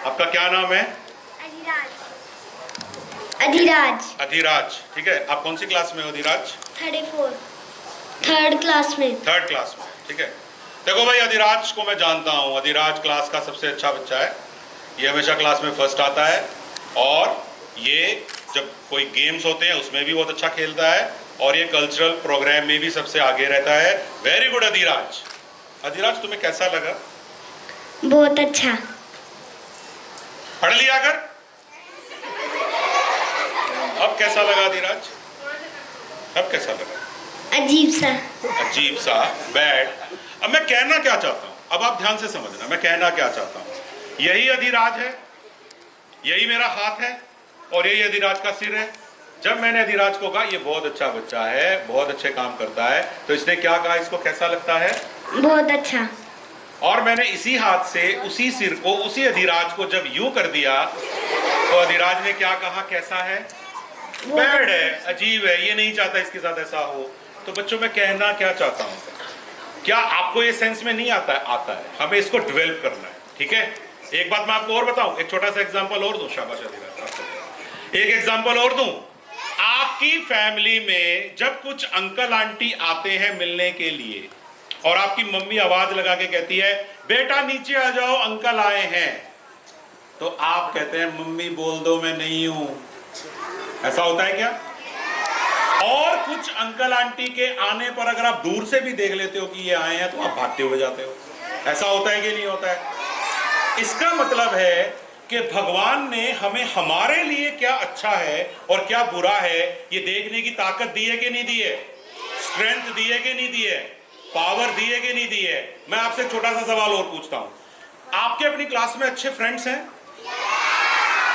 आपका क्या नाम है? अधिराज। अधिराज, ठीक है। आप कौन सी क्लास में हो अधिराज? थर्ड क्लास में। थर्ड क्लास में, ठीक है। देखो भाई, अधिराज को मैं जानता हूँ। अधिराज क्लास का सबसे अच्छा बच्चा है। ये हमेशा क्लास में फर्स्ट आता है, और ये जब कोई गेम्स होते हैं उसमें भी बहुत अच्छा खेलता है, और ये कल्चरल प्रोग्राम में भी सबसे आगे रहता है। Very good Adhiraj. अधिराज, तुम्हें कैसा लगा? बहुत अच्छा। पढ़ लिया कर। अब कैसा लगा अधिराज? अब कैसा लगा? अजीब सा। अजीब सा, बैड। अब मैं कहना क्या चाहता हूं, अब आप ध्यान से समझना मैं कहना क्या चाहता हूं। यही अधिराज है, यही मेरा हाथ है, और यही अधिराज का सिर है। जब मैंने अधिराज को कहा ये बहुत अच्छा बच्चा है, बहुत अच्छे काम करता है, तो इसने क्या कहा, इसको कैसा लगता है? बहुत अच्छा। और मैंने इसी हाथ से उसी सिर को, उसी अधिराज को जब यूं कर दिया, तो अधिराज ने क्या कहा, कैसा है? बैड है, अजीब है, ये नहीं चाहता इसके साथ ऐसा हो। तो बच्चों, मैं कहना क्या चाहता हूं, क्या आपको ये सेंस में नहीं आता है? आता है। हमें इसको डेवलप करना है, ठीक है। एक बात मैं आपको और बताऊं, एक छोटा सा एग्जांपल और दूं। शाबाश अधिराज, एक एग्जांपल और दूं। आपकी फैमिली में जब कुछ अंकल आंटी आते हैं मिलने के लिए, और आपकी मम्मी आवाज लगा के कहती है बेटा नीचे आ जाओ अंकल आए हैं, तो आप कहते हैं मम्मी बोल दो मैं नहीं हूं। ऐसा होता है क्या? और कुछ अंकल आंटी के आने पर अगर आप दूर से भी देख लेते हो कि ये आए हैं, तो आप भागते हुए जाते हो। ऐसा होता है कि नहीं होता है? इसका मतलब है कि भगवान ने हमें हमारे लिए क्या अच्छा है और क्या बुरा है ये देखने की ताकत दी है कि नहीं दी है? स्ट्रेंथ दी है कि नहीं दी है? पावर दी है कि नहीं दी है? मैं आपसे एक छोटा सा सवाल और पूछता हूं। आपके अपनी क्लास में अच्छे फ्रेंड्स हैं,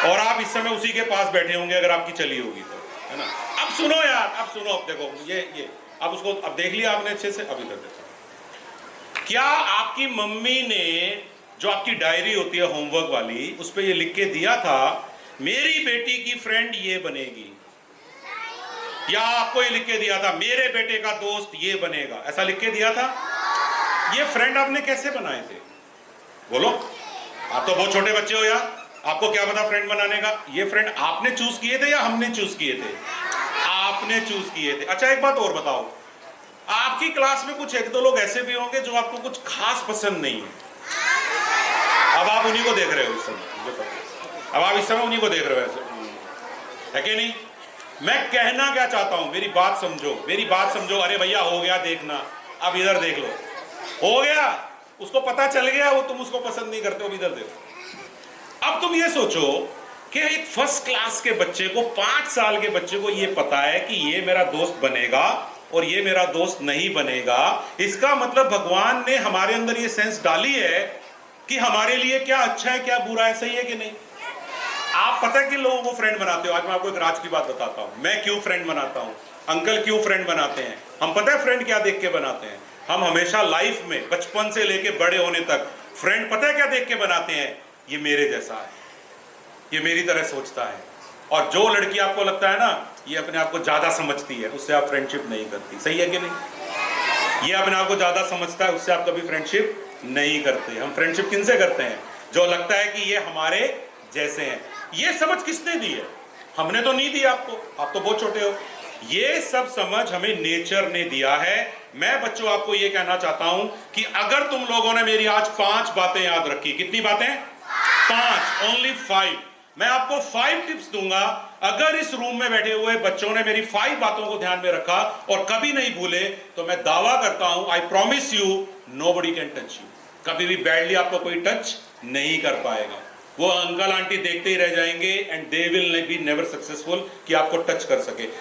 और आप इस समय उसी के पास बैठे होंगे अगर आपकी चली होगी तो, है ना? अब सुनो यार, अब सुनो, अब देखो ये अब उसको अब देख लिया आपने अच्छे से। अब इधर देखो, क्या आपकी मम्मी ने जो आपकी डायरी होती है होमवर्क वाली, उस पे ये लिख के दिया था मेरी बेटी की फ्रेंड ये बनेगी, या आपको ये लिख के दिया था मेरे बेटे का दोस्त ये बनेगा? ऐसा लिख के दिया था? ये फ्रेंड आपने कैसे बनाए थे? बोलो, आप तो बहुत छोटे बच्चे हो यार, आपको क्या पता फ्रेंड बनाने का? ये फ्रेंड आपने चूज किए थे या हमने चूज किए थे? आपने चूज किए थे। अच्छा, एक बात और बताओ, आपकी क्लास में कुछ एक दो लोग ऐसे भी होंगे जो आपको कुछ खास पसंद नहीं है। अब आप उन्हीं को देख रहे हो इस समय, अब आप इस समय उन्हीं को देख रहे हो, ऐसे है कि नहीं? मैं कहना क्या चाहता हूं, मेरी बात समझो, मेरी बात समझो। अरे भैया हो गया देखना, अब इधर देख लो, हो गया, उसको पता चल गया वो तुम उसको पसंद नहीं करते हो, इधर देखो। अब तुम ये सोचो कि एक फर्स्ट क्लास के बच्चे को, 5 साल के बच्चे को ये पता है कि ये मेरा दोस्त बनेगा और ये मेरा दोस्त नहीं बनेगा। इसका मतलब भगवान ने हमारे अंदर ये सेंस डाली है कि हमारे लिए क्या अच्छा है क्या बुरा है, सही है कि नहीं? आप पता है कि लोगों को फ्रेंड बनाते हो। आज मैं आपको एक राज की बात बताता हूं, मैं क्यों फ्रेंड बनाता हूं, अंकल क्यों फ्रेंड बनाते हैं। हम पता है फ्रेंड क्या देख के बनाते हैं? हम हमेशा लाइफ में बचपन से लेके बड़े होने तक फ्रेंड पता है क्या देख के बनाते हैं? ये मेरे जैसा है, ये मेरी तरह सोचता है। और जो लड़की आपको लगता है ना ये अपने आप को ज्यादा समझती है, उससे आप फ्रेंडशिप नहीं करती, सही है कि नहीं? ये अपने आप को ज्यादा समझता है, उससे आप कभी फ्रेंडशिप नहीं करते। हम फ्रेंडशिप किनसे करते हैं? जो लगता है कि ये हमारे जैसे हैं। ये समझ किसने दी है? हमने तो नहीं दी आपको, आप तो बहुत छोटे हो। ये सब समझ हमें नेचर ने दिया है। मैं बच्चों आपको ये कहना चाहता हूं कि अगर तुम लोगों ने मेरी आज 5 बातें याद रखी, कितनी बातें? 5, ओनली 5। मैं आपको 5 टिप्स दूंगा। अगर इस रूम में बैठे हुए बच्चों ने मेरी 5 बातों को ध्यान में रखा और कभी नहीं भूले, तो मैं दावा करता हूं, I promise you, nobody can touch you. कभी भी बैडली आपको कोई टच नहीं कर पाएगा। वो अंकल आंटी देखते ही रह जाएंगे, and they will be never successful कि आपको टच कर सके।